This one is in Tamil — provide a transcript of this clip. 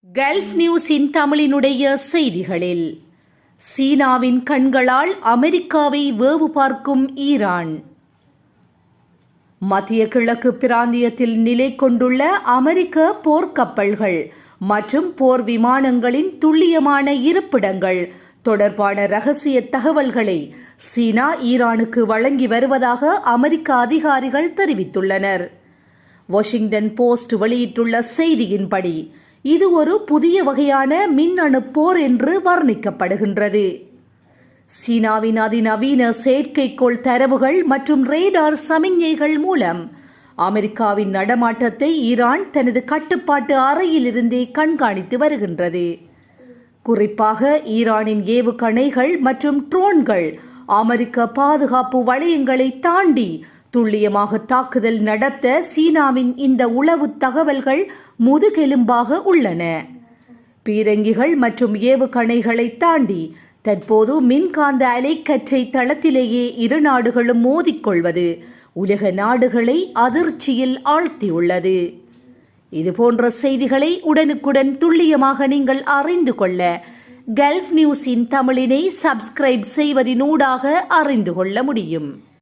கல்ஃப் நியூஸின் தமிழினுடைய செய்திகளில் சீனாவின் கண்களால் அமெரிக்காவை வேவு பார்க்கும் ஈரான். மத்திய கிழக்கு பிராந்தியத்தில் நிலை கொண்டுள்ள அமெரிக்க போர்க்கப்பல்கள் மற்றும் போர் விமானங்களின் துல்லியமான இருப்பிடங்கள் தொடர்பான ரகசிய தகவல்களை சீனா ஈரானுக்கு வழங்கி வருவதாக அமெரிக்க அதிகாரிகள் தெரிவித்துள்ளனர். வாஷிங்டன் போஸ்ட் வெளியிட்டுள்ள செய்தியின்படி இது ஒரு புதிய வகையான மின்னணு போர் என்று வர்ணிக்கப்படுகின்றது. சீனாவின் அதிநவீன செயற்கைக்கோள் தரவுகள் மற்றும் ரேடார் சமிஞ்ஞைகள் மூலம் அமெரிக்காவின் நடமாட்டத்தை ஈரான் தனது கட்டுப்பாட்டு அறையிலிருந்தே கண்காணித்து வருகின்றது. குறிப்பாக ஈரானின் ஏவுகணைகள் மற்றும் ட்ரோன்கள் அமெரிக்க பாதுகாப்பு வளையங்களை தாண்டி துல்லியமாக தாக்குதல் நடத்த சீனாவின் இந்த உளவு தகவல்கள் முதுகெலும்பாக உள்ளன. பீரங்கிகள் மற்றும் ஏவுகணைகளை தாண்டி தற்போது மின்காந்த அலைக்கற்றை தளத்திலேயே இரு நாடுகளும் மோதிக்கொள்வது உலக நாடுகளை அதிர்ச்சியில் ஆழ்த்தியுள்ளது. இதுபோன்ற செய்திகளை உடனுக்குடன் துல்லியமாக நீங்கள் அறிந்து கொள்ள கல்ஃப் நியூஸின் தமிழினை சப்ஸ்கிரைப் செய்வதினூடாக அறிந்து கொள்ள முடியும்.